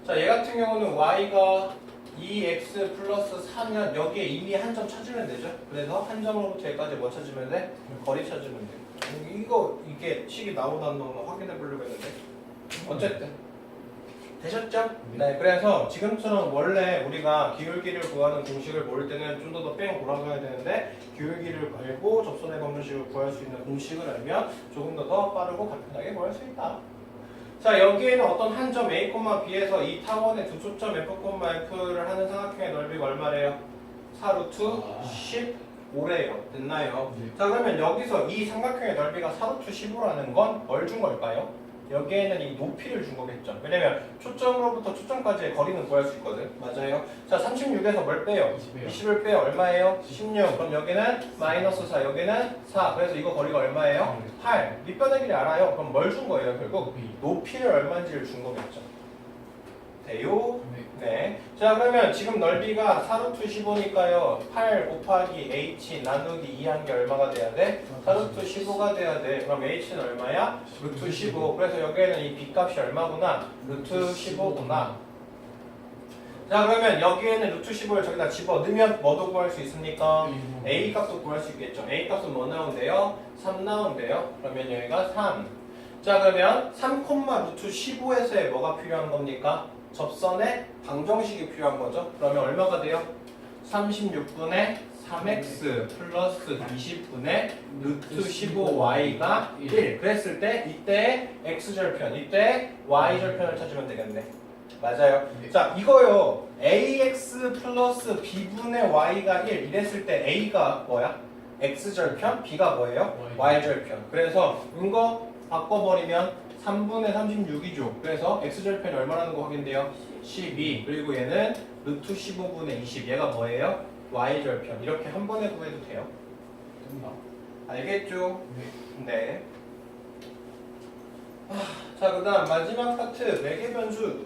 자, 얘 같은 경우는 y가 2x 플러스 4면 여기에 이미 한 점 찾으면 되죠. 그래서 한 점으로부터 여기까지 뭐 찾으면 돼? 거리 찾으면 돼. 이게 식이 나오나 안 나오나 확인해 보려고 했는데 어쨌든 되셨죠? 네, 그래서 지금처럼 원래 우리가 기울기를 구하는 공식을 모를 때는 좀 더 뺑 돌아가야 되는데 기울기를 알고 접선의 방정식을 구할 수 있는 공식을 알면 조금 더 빠르고 간편하게 구할 수 있다. 자, 여기에는 어떤 한 점 A, B에서 이 타원의 두 초점 F, F를 하는 삼각형의 넓이가 얼마래요? 4루트 15래요. 됐나요? 네. 자, 그러면 여기서 이 삼각형의 넓이가 4루트 15라는 건 뭘 준 걸까요? 여기에는 이 높이를 준 거겠죠. 왜냐면 초점으로부터 초점까지의 거리는 구할 수 있거든. 맞아요. 자, 36에서 뭘 빼요? 20이요. 20을 빼요. 얼마예요? 16. 그럼 여기는 마이너스 4, 여기는 4. 그래서 이거 거리가 얼마예요? 8. 밑변의 길이 알아요. 그럼 뭘 준 거예요? 결국 높이를 얼마인지를 준 거겠죠. 돼요? 네. 자, 그러면 지금 넓이가 4루트 15니까요. 8 곱하기 h 나누기 2한 게 얼마가 돼야 돼? 4루트 15가 돼야 돼. 그럼 h는 얼마야? 루트 15. 그래서 여기에는 이 b 값이 얼마구나? 루트 15구나. 자, 그러면 여기에는 루트 15를 저기다 집어 넣으면 뭐도 구할 수 있습니까? a 값도 구할 수 있겠죠. a 값은 뭐 나온대요? 3 나온대요. 그러면 여기가 3. 자, 그러면 3, 루트 15에서의 뭐가 필요한 겁니까? 접선의 방정식이 필요한 거죠. 그러면 얼마가 돼요? 36분의 3x 플러스 20분의 루트 15y가 1. 그랬을 때 이때 x절편, 이때 y절편을 찾으면 되겠네. 맞아요. 자, 이거요. ax 플러스 b분의 y가 1 이랬을 때 a가 뭐야? x절편, b가 뭐예요? y절편. 그래서 이거 바꿔버리면 3분의 36이죠. 그래서 x절편이 얼마라는 거 확인돼요? 12. 그리고 얘는 루트 15분의 20. 얘가 뭐예요? y절편. 이렇게 한 번에 구해도 돼요. 알겠죠? 네. 자, 그 다음 마지막 파트 매개변수.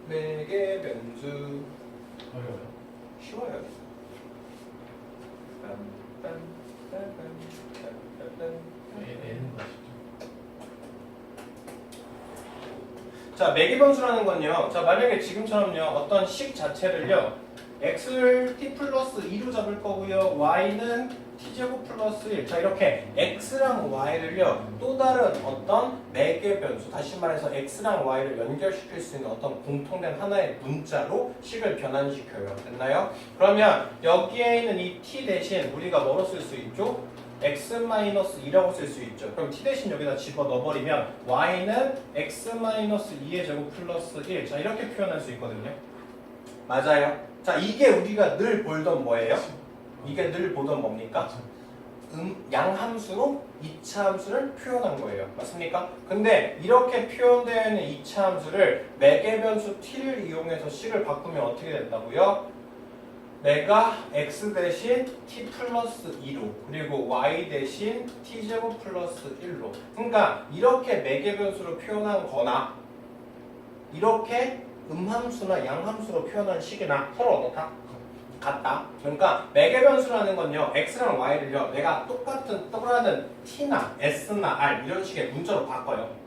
매개변수. 어려워요. 쉬워요. N은 맛있죠. 자, 매개변수라는 건요. 자, 만약에 지금처럼요. 어떤 식 자체를요. x를 t 플러스 2로 잡을 거고요. y는 t제곱 플러스 1. 자, 이렇게 x랑 y를요. 또 다른 어떤 매개변수, 다시 말해서 x랑 y를 연결시킬 수 있는 어떤 공통된 하나의 문자로 식을 변환시켜요. 됐나요? 그러면 여기에 있는 이 t 대신 우리가 뭐로 쓸 수 있죠? x-2라고 쓸 수 있죠. 그럼 t 대신 여기다 집어 넣어버리면 y는 x-2의 제곱 플러스 1. 자, 이렇게 표현할 수 있거든요. 맞아요. 자, 이게 우리가 늘 보던 뭐예요? 이게 늘 보던 뭡니까? 양함수로 2차 함수를 표현한 거예요. 맞습니까? 근데 이렇게 표현되어 있는 2차 함수를 매개변수 t를 이용해서 식을 바꾸면 어떻게 된다고요? 내가 x 대신 t 플러스 2로 그리고 y 대신 t제곱 플러스 1로 그러니까 이렇게 매개변수로 표현한 거나 이렇게 음함수나 양함수로 표현한 식이나 서로 다 같다. 그러니까 매개변수라는 건요. x랑 y를요. 내가 똑같은 t나 s나 r 이런 식의 문자로 바꿔요.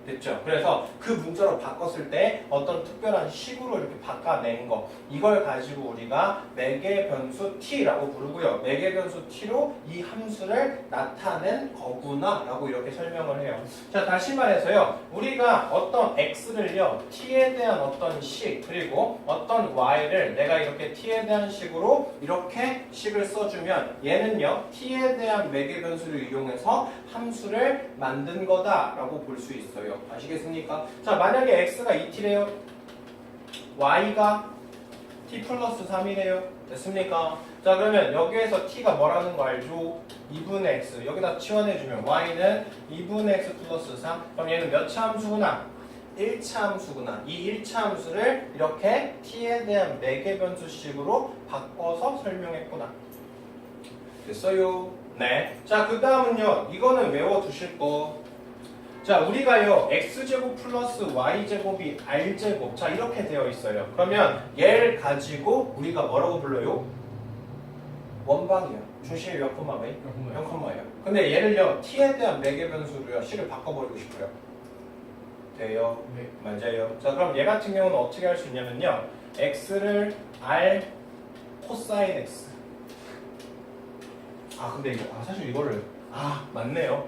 됐죠? 그래서 그 문자로 바꿨을 때 어떤 특별한 식으로 이렇게 바꿔낸 거 이걸 가지고 우리가 매개변수 t라고 부르고요. 매개변수 t로 이 함수를 나타낸 거구나 라고 이렇게 설명을 해요. 자, 다시 말해서요. 우리가 어떤 x를요. t에 대한 어떤 식 그리고 어떤 y를 내가 이렇게 t에 대한 식으로 이렇게 식을 써주면 얘는요. t에 대한 매개변수를 이용해서 함수를 만든 거다라고 볼 수 있어요. 아시겠습니까? 자, 만약에 x가 2t래요. y가 t 플러스 3이래요. 됐습니까? 자, 그러면 여기에서 t가 뭐라는 거 알죠? 2분의 x. 여기다 치환해주면 y는 2분의 x 플러스 3. 그럼 얘는 몇 차 함수구나? 1차 함수구나. 이 1차 함수를 이렇게 t에 대한 매개변수식으로 바꿔서 설명했구나. 됐어요? 네. 자, 그 다음은요. 이거는 외워두실 거. 자, 우리가요. x제곱 플러스 y제곱이 r제곱. 자, 이렇게 되어 있어요. 그러면 얘를 가지고 우리가 뭐라고 불러요? 원방이요. 중심이 몇 콤마예요? 0콤마예요. 근데 얘를요. t에 대한 매개변수로요. 식을 바꿔버리고 싶어요. 돼요. 네. 맞아요. 자, 그럼 얘 같은 경우는 어떻게 할 수 있냐면요. x를 r 코사인 x. 아, 근데 이거 사실 이거를 맞네요.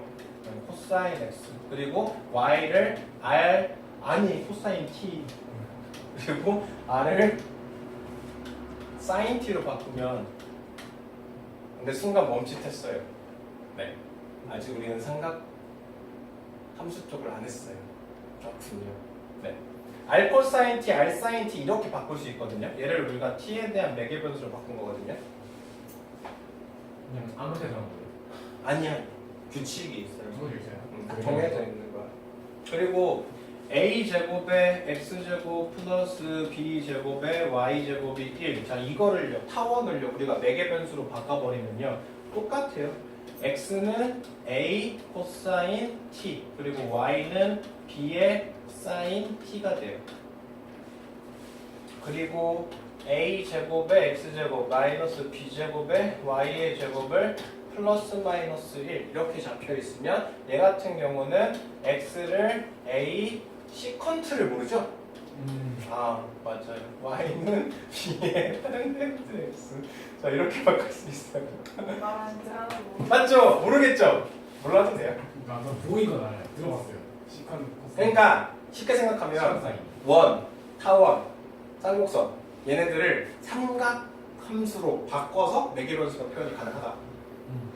코사인 x. 그리고 y를 r 아니 코사인 t. 그리고 r을 사인 t로 바꾸면 근데 순간 멈칫했어요. 네. 아직 우리는 삼각 함수 쪽을 안 했어요. 그렇군요. 네. r 코사인 t, r 사인 t 이렇게 바꿀 수 있거든요. 얘를 우리가 t에 대한 매개 변수로 바꾼 거거든요. 그냥 아무 데나 한 거예요. 아니야. 규칙이 있어요. 정해져 있어요. 정해져 있는 거야. 그리고 a 제곱에 x 제곱 플러스 b 제곱에 y 제곱이 1. 자, 이거를요. 타원을요. 우리가 매개 변수로 바꿔버리면요. 똑같아요. x는 a 코사인 t 그리고 y는 b의 사인 t가 돼요. 그리고 a 제곱에 x 제곱 마이너스 b 제곱에 y의 제곱을 플러스 마이너스 1 이렇게 잡혀 있으면 얘 같은 경우는 x를 a 시컨트를 모르죠? 맞아요. y는 b의 탄젠트 x. 자, 이렇게 바꿀 수 있어요. 맞죠? 모르겠죠? 몰라도 돼요. 그러니까 보인 건 알아요. 들어봤어요. 시컨. 그러니까 쉽게 생각하면 사인. 원, 타원, 쌍곡선 얘네들을 삼각 함수로 바꿔서 매개 변수가 표현이 가능하다.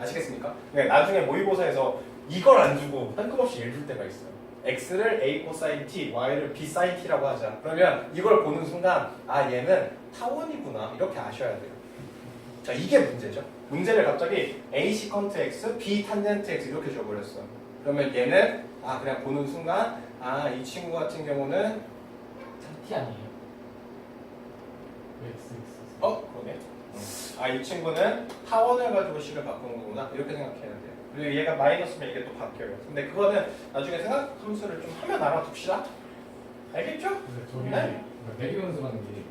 아시겠습니까? 그러니까 나중에 모의고사에서 이걸 안 주고 뜬금없이 예를 줄 때가 있어요. x를 a 코사인 t, y를 b 사인 t라고 하자. 그러면 이걸 보는 순간 얘는 타원이구나 이렇게 아셔야 돼요. 자, 이게 문제죠. 문제를 갑자기 a 시컨트 x, b 탄젠트 x 이렇게 줘버렸어. 그러면 얘는 그냥 보는 순간 이 친구 같은 경우는 T 아니에요? X. 그러네. 이 친구는 타원을 가지고 식을 바꾸는 거구나 이렇게 생각해야 돼요. 그리고 얘가 마이너스면 이게 또 바뀌어요. 근데 그거는 나중에 생각 함수를 좀 하면 알아둡시다. 알겠죠? 근데 저기 네. 매개 변수라는 게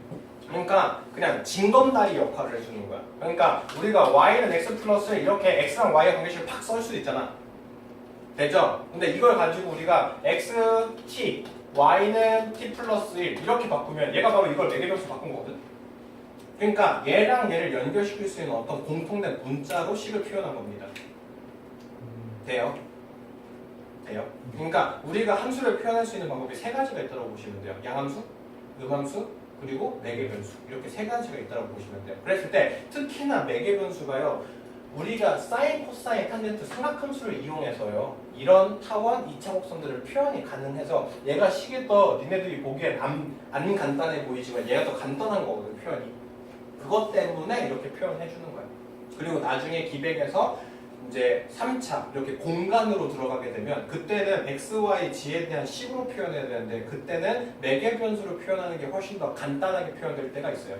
그러니까 그냥 징검다리 역할을 해주는 거야. 그러니까 우리가 y는 x 플러스 이렇게 x랑 y의 관계식을 팍 썰 수도 있잖아. 되죠? 근데 이걸 가지고 우리가 x, t, y는 t 플러스 1 이렇게 바꾸면 얘가 바로 이걸 매개 변수 바꾼 거거든. 그러니까 얘랑 얘를 연결시킬 수 있는 어떤 공통된 문자로 식을 표현한 겁니다. 돼요? 돼요? 그러니까 우리가 함수를 표현할 수 있는 방법이 세 가지가 있다고 보시면 돼요. 양함수, 음함수, 그리고 매개 변수 이렇게 세 가지가 있다고 보시면 돼요. 그랬을 때 특히나 매개 변수가요. 우리가 사인, 코사인, 탄젠트 삼각함수를 이용해서요. 이런 타원 2차 곡선들을 표현이 가능해서 얘가 식이 더 니네들이 보기엔 안 간단해 보이지만 얘가 더 간단한 거거든 표현이. 그것 때문에 이렇게 표현해 주는 거예요. 그리고 나중에 기백에서 이제 3차 이렇게 공간으로 들어가게 되면 그때는 x, y, g에 대한 식으로 표현해야 되는데 그때는 매개 변수로 표현하는 게 훨씬 더 간단하게 표현될 때가 있어요.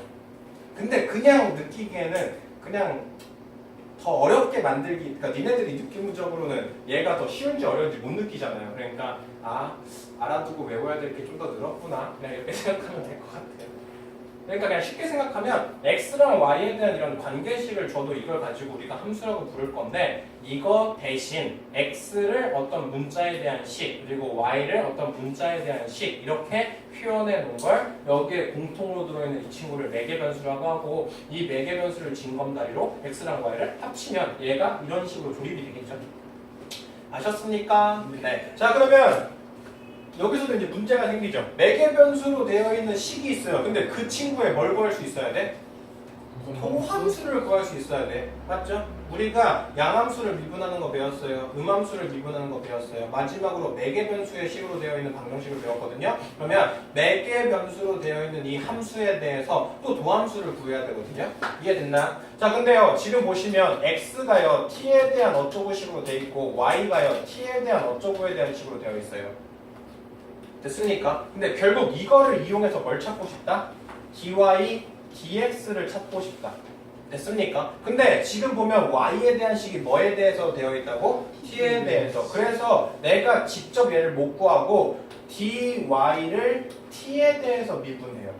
근데 그냥 느끼기에는 그냥 더 어렵게 만들기, 그러니까 니네들이 느낌적으로는 얘가 더 쉬운지 어려운지 못 느끼잖아요. 그러니까 알아두고 외워야 될 게 좀 더 늘었구나 그냥 이렇게 생각하면 될 것 같아요. 그러니까 그냥 쉽게 생각하면 x랑 y에 대한 이런 관계식을 줘도 이걸 가지고 우리가 함수라고 부를 건데 이거 대신 x를 어떤 문자에 대한 식 그리고 y를 어떤 문자에 대한 식 이렇게 표현해 놓은 걸 여기에 공통으로 들어있는 이 친구를 매개 변수라고 하고 이 매개 변수를 징검다리로 x랑 y를 합치면 얘가 이런 식으로 조립이 되겠죠. 아셨습니까? 네. 자, 그러면 여기서도 이제 문제가 생기죠. 매개 변수로 되어 있는 식이 있어요. 근데 그 친구에 뭘 구할 수 있어야 돼? 도함수를 구할 수 있어야 돼. 맞죠? 우리가 양함수를 미분하는 거 배웠어요. 음함수를 미분하는 거 배웠어요. 마지막으로 매개 변수의 식으로 되어 있는 방정식을 배웠거든요. 그러면 매개 변수로 되어 있는 이 함수에 대해서 또 도함수를 구해야 되거든요. 이해됐나? 자, 근데요. 지금 보시면 x가요. t에 대한 어쩌고 식으로 되어 있고 y가요. t에 대한 어쩌고에 대한 식으로 되어 있어요. 됐습니까? 근데 결국 이거를 이용해서 뭘 찾고 싶다? dy, dx를 찾고 싶다. 됐습니까? 근데 지금 보면 y에 대한 식이 뭐에 대해서 되어 있다고? t에 대해서. 그래서 내가 직접 얘를 못 구하고 dy를 t에 대해서 미분해요.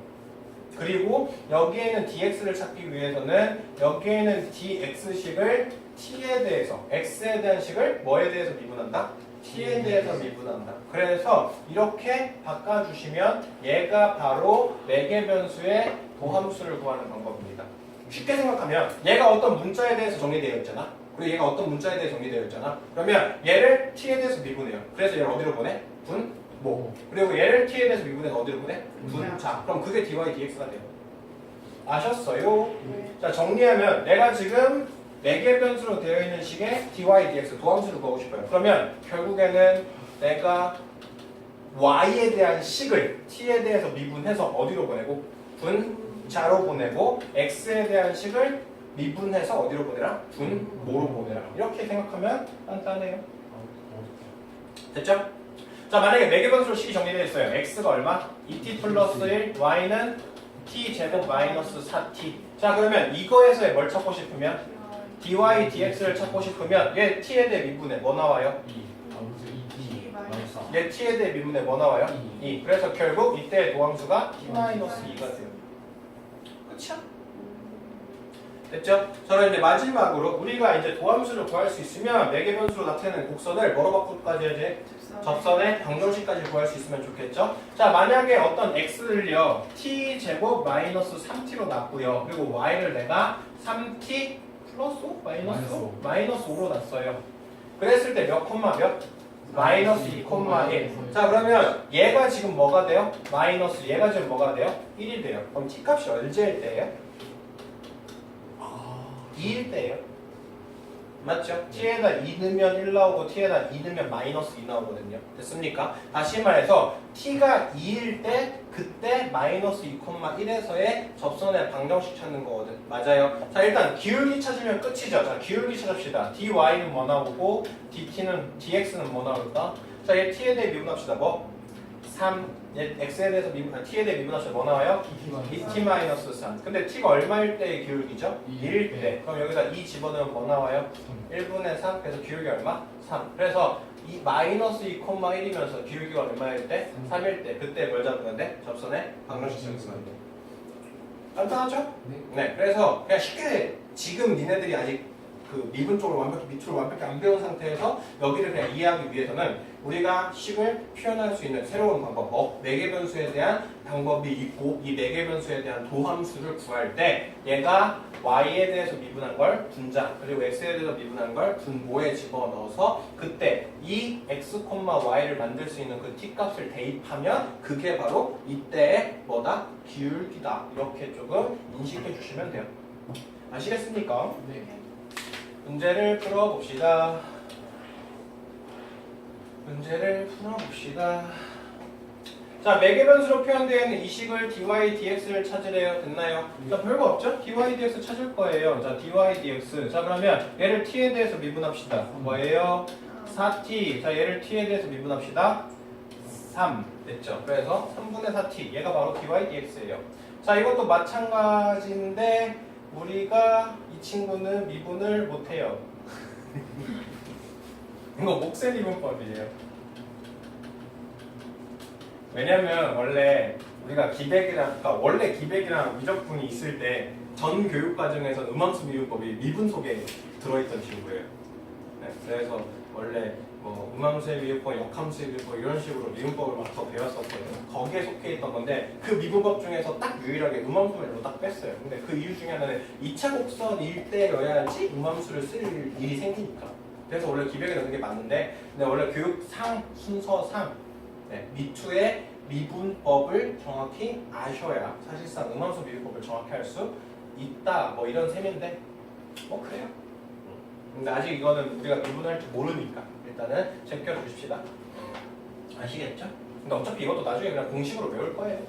그리고 여기에는 dx를 찾기 위해서는 여기에는 dx식을 t에 대해서 x에 대한 식을 뭐에 대해서 미분한다? t에 대해서 미분한다. 그래서 이렇게 바꿔주시면 얘가 바로 매개 변수의 도함수를 구하는 방법입니다. 쉽게 생각하면 얘가 어떤 문자에 대해서 정리되어 있잖아. 그리고 얘가 어떤 문자에 대해서 정리되어 있잖아. 그러면 얘를 t에 대해서 미분해요. 그래서 얘를 어디로 보내? 분, 모. 그리고 얘를 t에 대해서 미분해서 어디로 보내? 분, 자. 그럼 그게 dy dx가 돼요. 아셨어요? 자, 정리하면 내가 지금 매개 변수로 되어 있는 식의 dy dx 도함수를 구하고 싶어요. 그러면 결국에는 내가 y에 대한 식을 t에 대해서 미분해서 어디로 보내고 분자로 보내고 x에 대한 식을 미분해서 어디로 보내라? 분모로 보내라. 이렇게 생각하면 간단해요. 됐죠? 자, 만약에 매개 변수로 식이 정리되어 있어요. x가 얼마? 2t 플러스 1, y는 t 제곱 마이너스 4t. 자, 그러면 이거에서 뭘 찾고 싶으면 dy dx를 찾고 싶으면 얘 t에 대해 미분해 뭐 나와요? 2t 얘 t에 대해 미분해 뭐 나와요? 2. 그래서 결국 이때의 도함수가 t-2가 돼요. 끝이야? 됐죠? 저는 이제 마지막으로 우리가 이제 도함수를 구할 수 있으면 매개 변수로 나타내는 곡선을 뭐로 바꾸기까지 해야지? 접선의 방정식까지 구할 수 있으면 좋겠죠? 자, 만약에 어떤 x를요 t 제곱 마이너스 3t로 놨고요. 그리고 y를 내가 3t 플러스 5? 마이너스 5로 놨어요. 그랬을 때 몇 콤마 몇? 마이너스 2,1. 자, 그러면 얘가 지금 뭐가 돼요? 마이너스 얘가 지금 뭐가 돼요? 1이 돼요. 그럼 t 값이 얼마일 때예요? 2일 때예요. 맞죠? t에다 2 넣으면 1 나오고 t에다 2 넣으면 마이너스 2 나오거든요. 됐습니까? 다시 말해서 t가 2일 때 그때 마이너스 2,1에서의 접선의 방정식 찾는 거거든. 맞아요. 자, 일단 기울기 찾으면 끝이죠. 자, 기울기 찾읍시다. dy는 뭐 나오고 dx는 뭐 나올까? 자, 얘 t에 대해 미분합시다. 뭐? 3. 얘 x에 대해서 t에 대해 미분합시다. 뭐 나와요? 2t-3. 근데 t가 얼마일 때의 기울기죠? 1일 때. 그럼 여기다 2 집어넣으면 뭐 나와요? 1분의 3. 그래서 기울기 얼마? 3. 그래서 이 마이너스 2,1이면서 기울기가 얼마일 때? 3일 때. 그때 뭘 잡는데? 접선의 방정식 잡으면 돼. 간단하죠? 네. 그래서 그냥 쉽게 지금 니네들이 아직 그 미분 쪽으로 완벽히 밑으로 완벽히 안 배운 상태에서 여기를 그냥 이해하기 위해서는 우리가 식을 표현할 수 있는 새로운 방법, 매개 변수에 대한 방법이 있고 이 매개 변수에 대한 도함수를 구할 때 얘가 y에 대해서 미분한 걸 분자 그리고 x에 대해서 미분한 걸 분모에 집어넣어서 그때 이 x, y를 만들 수 있는 그 t 값을 대입하면 그게 바로 이때의 뭐다? 기울기다. 이렇게 조금 인식해 주시면 돼요. 아시겠습니까? 네. 문제를 풀어봅시다. 문제를 풀어봅시다. 자, 매개 변수로 표현되어 있는 이 식을 dy dx를 찾으래요. 됐나요? 자, 별거 없죠? dy dx 찾을 거예요. 자, dy dx. 자, 그러면 얘를 t에 대해서 미분합시다. 뭐예요? 4t. 자, 얘를 t에 대해서 미분합시다. 3. 됐죠? 그래서 3분의 4t. 얘가 바로 dy dx예요. 자, 이것도 마찬가지인데 우리가 이 친구는 미분을 못해요. 이거 목세 미분법이에요. 왜냐면 원래 우리가 기백이랑 그러니까 원래 기백이랑 미적분이 있을 때 전 교육 과정에서 음함수 미분법이 미분 속에 들어있던 친구예요. 네, 그래서 원래 뭐 음함수의 미분법, 역함수의 미분법 이런 식으로 미분법을 막 더 배웠었거든요. 거기에 속해 있던 건데 그 미분법 중에서 딱 유일하게 음함수를 딱 뺐어요. 근데 그 이유 중에 하나는 2차 곡선일 때여야지 음함수를 쓸 일이 생기니까. 그래서 원래 기백에 넣는 게 맞는데 근데 원래 교육상 순서상 미투의 미분법을 정확히 아셔야 사실상 음함수 미분법을 정확히 할 수 있다 뭐 이런 셈인데 뭐 그래요. 근데 아직 이거는 우리가 미분할 줄 모르니까 일단은 제껴 주십시다. 아시겠죠? 근데 어차피 이것도 나중에 그냥 공식으로 외울 거예요.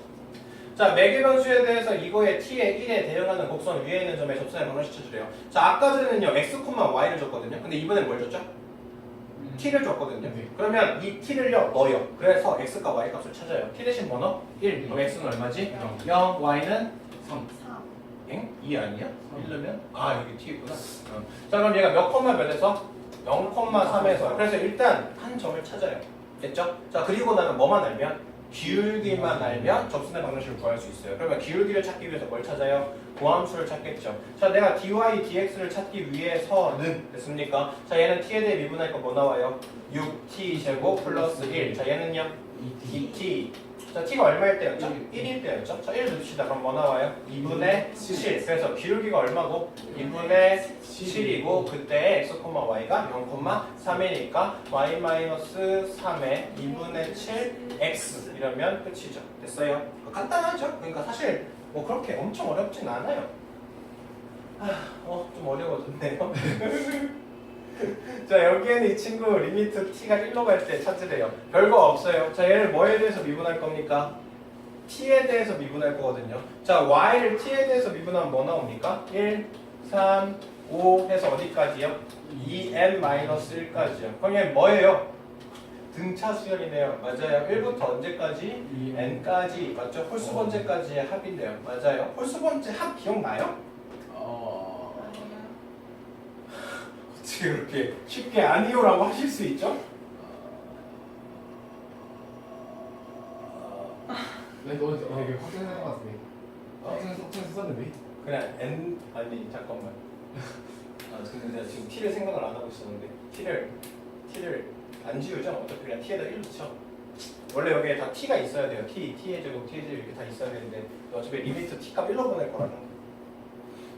자, 매개 변수에 대해서 이거의 t의 1에 대응하는 곡선 위에 있는 점에 접선의 방정식 찾으래요. 자, 아까 전에는요 x, y를 줬거든요. 근데 이번엔 뭘 줬죠? t를 줬거든요. 그러면 이 t를요 넣어요. 그래서 x과 y 값을 찾아요. t 대신 뭐 넣어? 1. 그럼 x는 얼마지? 0. y는 3. 엥? 2 아니야? 1 넣으면? 아, 여기 t 있구나. 자, 그럼 얘가 몇 콤마 몇에서? 0,3에서. 그래서 일단 한 점을 찾아요. 됐죠? 자, 그리고 나면 뭐만 알면? 기울기만 알면 접선의 방정식을 구할 수 있어요. 그러면 기울기를 찾기 위해서 뭘 찾아요? 고함수를 찾겠죠. 자, 내가 dy, dx를 찾기 위해서는 됐습니까? 자, 얘는 t에 대해 미분하니까 뭐 나와요? 6t 제곱 플러스 1. 자, 얘는요? 2t. 자, t가 얼마일 때였죠? 1일 때였죠? 자, 1 넣읍시다. 그럼 뭐 나와요? 2분의 7. 그래서 기울기가 얼마고? 2분의 7이고 그때 x, y가 0,3이니까 y-3의 2분의 7 x 이러면 끝이죠. 됐어요? 간단하죠? 그러니까 사실 뭐 그렇게 엄청 어렵진 않아요. 좀 어려워졌네요. 자, 여기에는 이 친구 리미트 t가 1로 갈 때 찾으래요. 별거 없어요. 자, 얘를 뭐에 대해서 미분할 겁니까? t에 대해서 미분할 거거든요. 자, y를 t에 대해서 미분하면 뭐 나옵니까? 1, 3, 5 해서 어디까지요? 2n-1까지요. 그럼 얘 뭐예요? 등차 수열이네요. 맞아요. 1부터 언제까지? n까지. 맞죠? 홀수 번째까지의 합인데요. 맞아요. 홀수 번째 합 기억나요? 어떻게 그렇게 쉽게 아니요라고 하실 수 있죠? 네, 너 되게 확정된 것 같은데. 확정해서 썼는데. 그냥 n 아니 잠깐만. 근데 내가 지금 t를 생각을 안 하고 있었는데 t를 안 지우죠? 어차피 그냥 t에다 1 넣죠. 원래 여기에 다 t가 있어야 돼요. t의 제곱, t의 제곱 이렇게 다 있어야 되는데 어차피 리미트 t값 1로 보낼 거라는 거.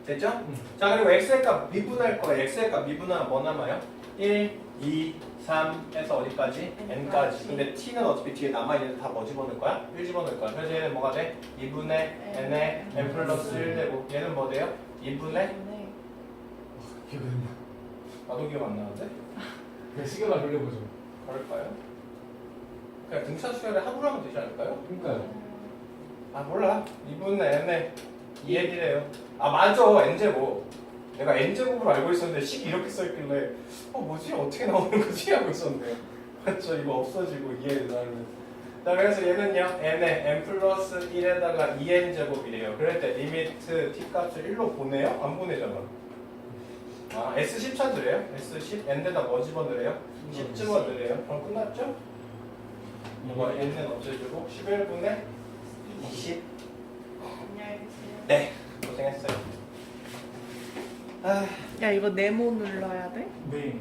됐죠? 자, 그리고 x의 값 미분할 거예요. x의 값 미분하면 뭐 남아요? 1, 2, 3 해서 어디까지? n까지. 근데 t는 어차피 뒤에 남아있는데 다 뭐 집어넣을 거야? 1 집어넣을 거야. 그래서 얘는 뭐가 돼? 2분의 n에 n 플러스 1 되고 얘는 뭐 돼요? 2분의 기억이 안 나. 나도 기억 안 나는데? 그냥 시간을 돌려보죠. 그럴까요? 그냥 등차 수열에 합으로 하면 되지 않을까요? 그러니까요. 몰라. 2분의 n에 2n이래요. 맞아. n제곱. 내가 n제곱으로 알고 있었는데 식이 이렇게 써있길래 뭐지? 어떻게 나오는 거지? 하고 있었는데 맞죠? 이거 없어지고 2n 나오면 자, 그래서 얘는요 n에 n 플러스 1에다가 2n제곱이래요. 그럴 때 리미트 t값을 1로 보내요? 안 보내잖아. S10 찾으래요? S10 n에다 뭐 집어넣으래요? 10 집어넣으래요. 그럼 끝났죠? 이거 n은 없애주고 11분의 20. 네, 고생했어요. 야, 이거 네모 눌러야 돼? 네.